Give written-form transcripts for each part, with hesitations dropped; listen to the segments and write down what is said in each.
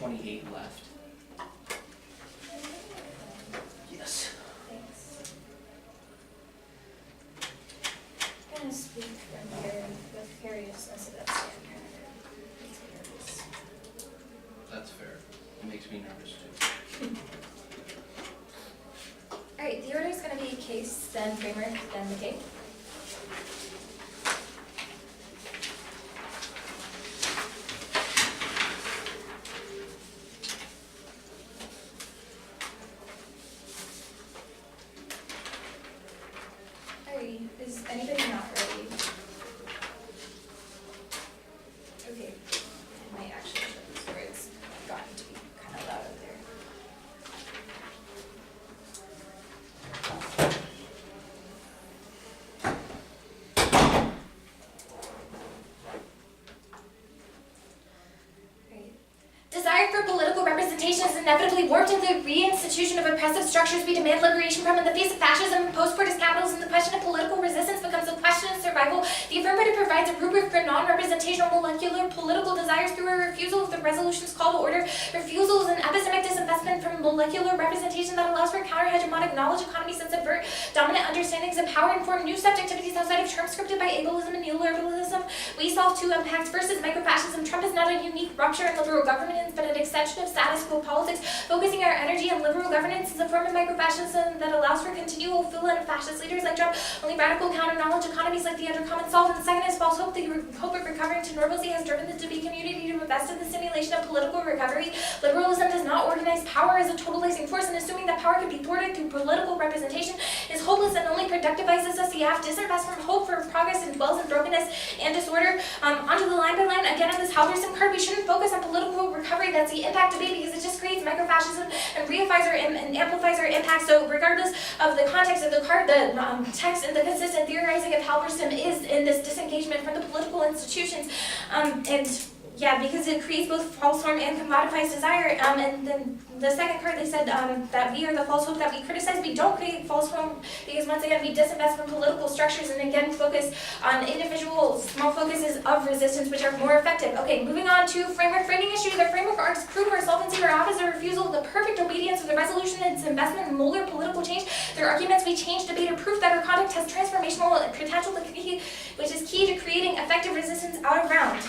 28 left. Yes. Thanks. I'm going to speak from here with seriousness of that stand here. That's fair. It makes me nervous too. Alright, the order is going to be case, then framework, then the case. Alright, is anybody not ready? Okay, I might actually show this where it's gotten to be kind of loud out there. Desire for political representation is inevitably warped into the reinstitution of oppressive structures we demand liberation from. In the face of fascism and post-Portis capitalism, the question of political resistance becomes a question of survival. The affirmative provides a rubric for non-representational molecular political desires through a refusal of the resolution's call to order. Refusal is an epistemic disinvestment from molecular representation that allows for counter-hegemonic knowledge economies that subvert dominant understandings of power and form new subjectivities outside of terms scripted by ableism and neoliberalism. We solve two impacts versus microfascism. Trump is not a unique rupture in liberal governance, but an extension of status quo politics. Focusing our energy on liberal governance is a form of microfascism that allows for continual fill-in of fascist leaders like Trump. Only radical counter-knowledge economies like the undercommon solve. And the second is false hope. The hope of recovering to normalcy has driven the debate community to invest in the simulation of political recovery. Liberalism does not organize power as a totalizing force, and assuming that power can be thwarted through political representation is hopeless and only productivizes us. You have to disinvest from hope for progress and dwells in brokenness and disorder. Onto the line by line, again on this Halverson card, we shouldn't focus on political recovery. That's the impact debate, because it just creates microfascism and reifies and amplifies our impact. So regardless of the context of the card, the text and the consistent theorizing of Halverson is in this disengagement from the political institutions. Yeah, because it creates both false form and commodifies desire. And then the second card, they said that we are the false hope that we criticize. We don't create false form because, once again, we disinvest from political structures and, again, focus on individual small focuses of resistance, which are more effective. Okay, moving on to framework framing issue. The framework argues proof or solvency or opposite refusal of the perfect obedience of the resolution and its investment in molar political change. Their arguments we change, debate, or proof that our conduct has transformational potential, which is key to creating effective resistance out of round.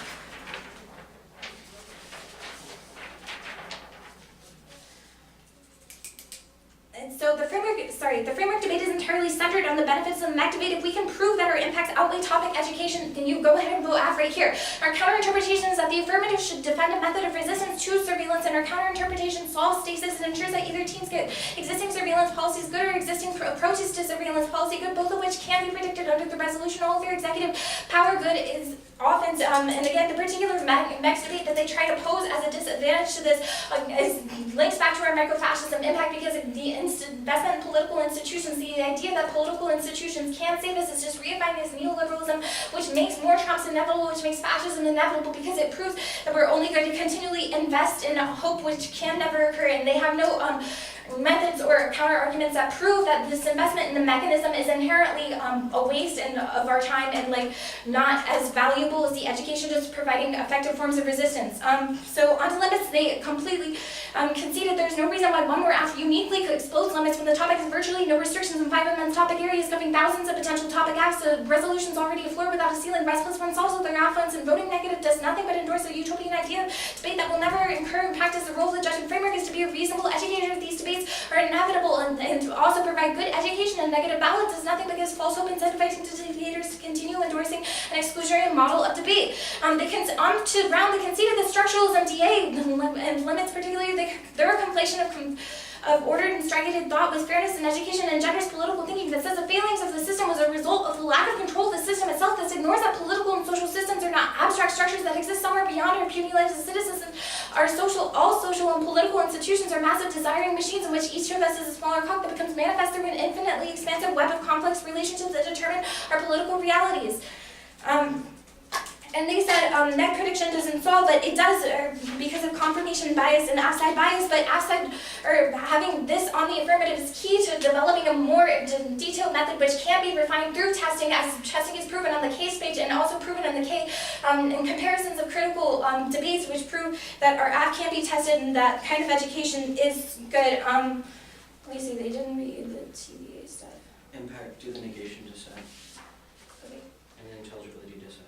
And so the framework debate is entirely centered on the benefits of the MEC debate. If we can prove that our impacts outweigh topic education, then you go ahead and vote F right here. Our counterinterpretation is that the affirmative should defend a method of resistance to surveillance, and our counterinterpretation solves stasis and ensures that either teams get existing surveillance policies good or existing approaches to surveillance policy good, both of which can be predicted under the resolution. All of your executive power good is often, and again, the particular MEC debate that they try to pose as a disadvantage to this links back to our microfascism impact, because of the investment in political institutions. The idea that political institutions can save us is just reifying this neoliberalism, which makes more Trumps inevitable, which makes fascism inevitable, because it proves that we're only going to continually invest in a hope which can never occur, and they have no methods or counter arguments that prove that this investment in the mechanism is inherently a waste of our time and not as valuable as the education just providing effective forms of resistance. So onto limits, they completely conceded there's no reason why one more F uniquely could expose limits when the topic has virtually no restrictions in 5 immense topic areas covering thousands of potential topic Fs. The resolution's already a floor without a ceiling. Vice plus one solves with their affluence, and voting negative does nothing but endorse a utopian idea debate that will never incur in practice. The role of the judgment framework is to be a reasonable educator of these debates are inevitable, and to also provide good education. And negative balance does nothing but gives false hope, incentivizing debaters to continue endorsing an exclusionary model of debate. On to round, they conceded that structuralism, DA, and limits particularly, they're a conflation of ordered and structured thought with fairness in education and generous political thinking that says the failings of the system was a result of the lack of control of the system itself. This ignores that political and social systems are not abstract structures that exist somewhere beyond our puny lives as citizens. All social and political institutions are massive desiring machines in which each of us is a smaller cog that becomes manifest through an infinitely expansive web of complex relationships that determine our political realities. And they said net prediction doesn't solve, but it does because of confirmation bias and offside bias, but offside, or having this on the affirmative is key to developing a more detailed method which can be refined through testing, as testing is proven on the case page and also proven in the K in comparisons of critical debates which prove that our app can be tested and that kind of education is good. Let me see, they didn't read the TVA stuff. Impact, do the negation decide, Okay. and then intelligibility decide.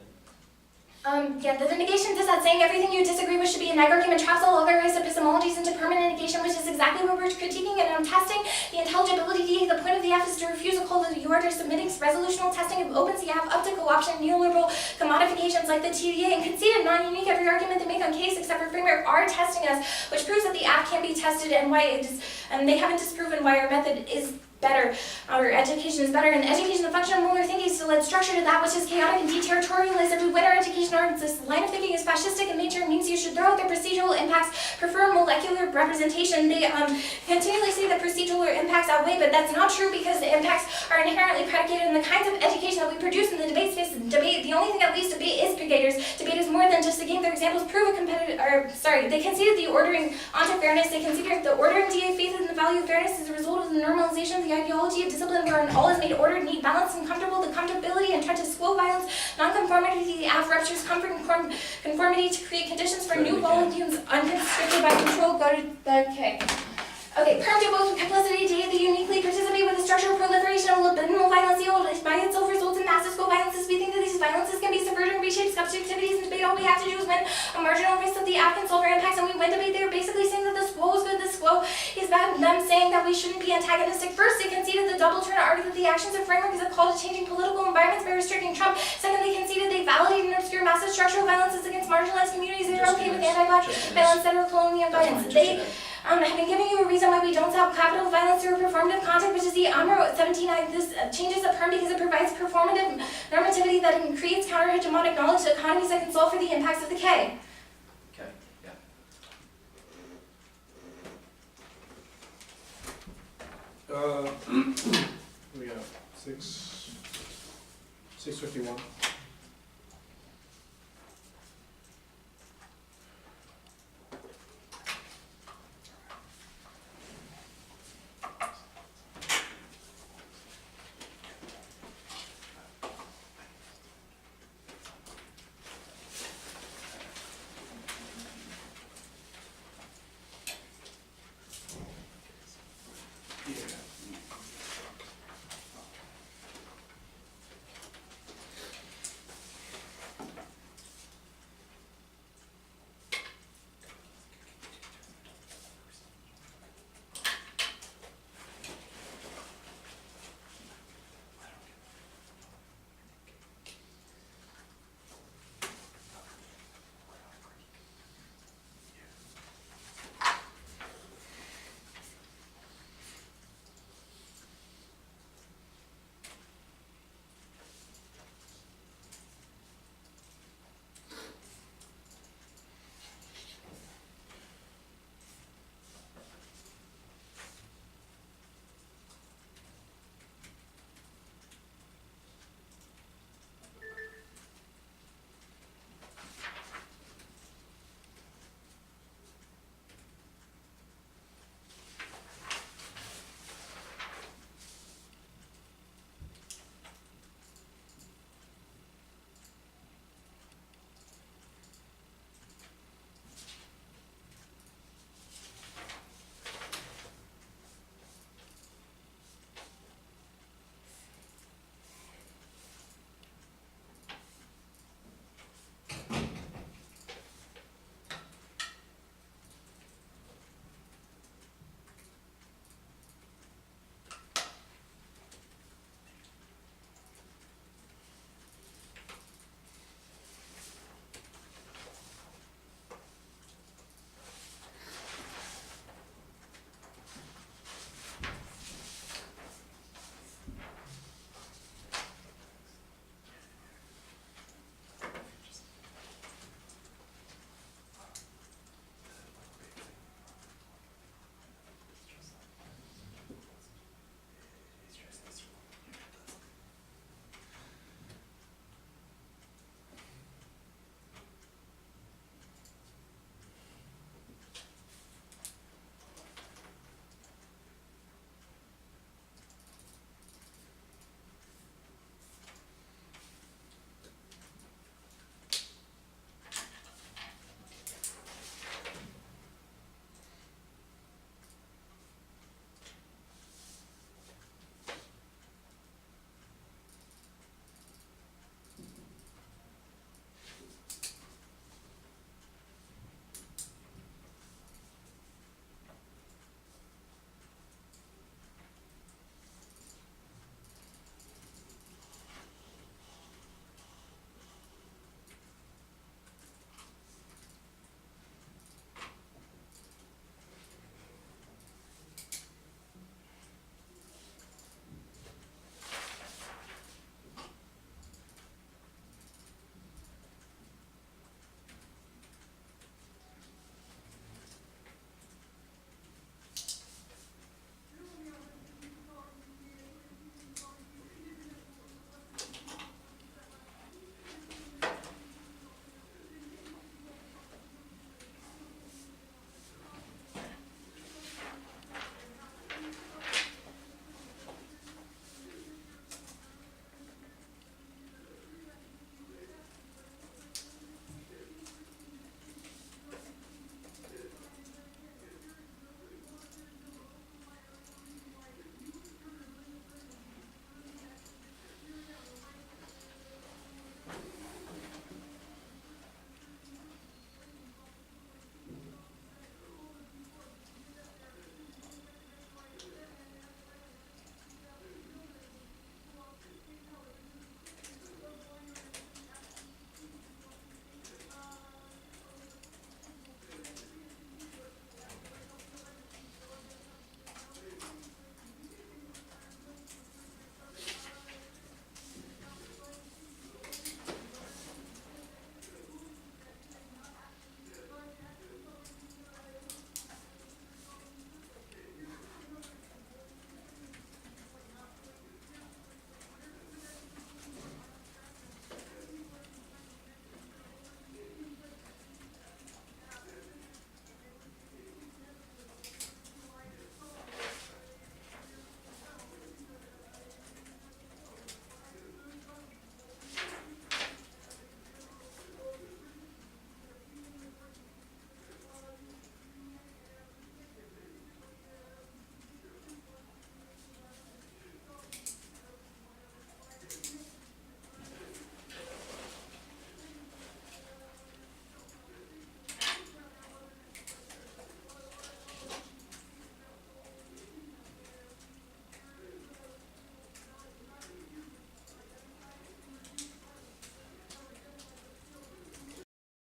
Yeah, the negation is that saying everything you disagree with should be a neg argument traps all otherwise epistemologies into permanent negation, which is exactly what we're critiquing and testing. The intelligibility, the point of the F is to refuse a call to the order, submitting resolutional testing of opens the app up to co-option, neoliberal commodifications like the TVA, and conceded non-unique every argument they make on case except for framework are testing us, which proves that the app can be tested and why it is, and they haven't disproven why our method is better, our education is better, and education, the function of molar thinking is to lend structure to that which is chaotic and deterritorialized. If we win our education arguments, this line of thinking is fascistic in nature and means you should throw out their procedural impacts, prefer molecular representation. They continually say that procedural impacts outweigh, but that's not true because the impacts are inherently predicated in the kinds of education that we produce in the debate space. The only thing that leads to debate is debaters. Debate is more than just a game. Their examples prove a competitive, they conceded the ordering onto fairness. They considered the ordering DA faith in the value of fairness as a result of the normalization of the ideology of discipline wherein all is made ordered, neat, balanced, and comfortable. The comfortability and try to quo violence, non-conformity to the app ruptures comfort and conformity to create conditions for new volumes unconstricted by control. Go to the K. Okay, perm to both complicity to the uniquely participate with the structural proliferation of libidinal violence by itself results in massive violences. We think that these violences can be subverted and reshape subjectivities and debate. All we have to do is win a marginal risk that the app can solve our impacts, and we win debate. They're basically saying that this quo is good, this quo is bad. Them saying that we shouldn't be antagonistic. First, they conceded the double turn to argue that the actions of framework is a call to changing political environments by restricting Trump. Second, they conceded they validated and obscure massive structural violences against marginalized communities. They're okay with anti-black violence that are colonial violence. They have been giving you a reason why we don't stop capital violence through a performative context, which is the AMRO 17. This changes the perm because it provides performative normativity that creates counter-hegemonic knowledge to economies that can solve for the impacts of the K. Okay, yeah. We got 6:51.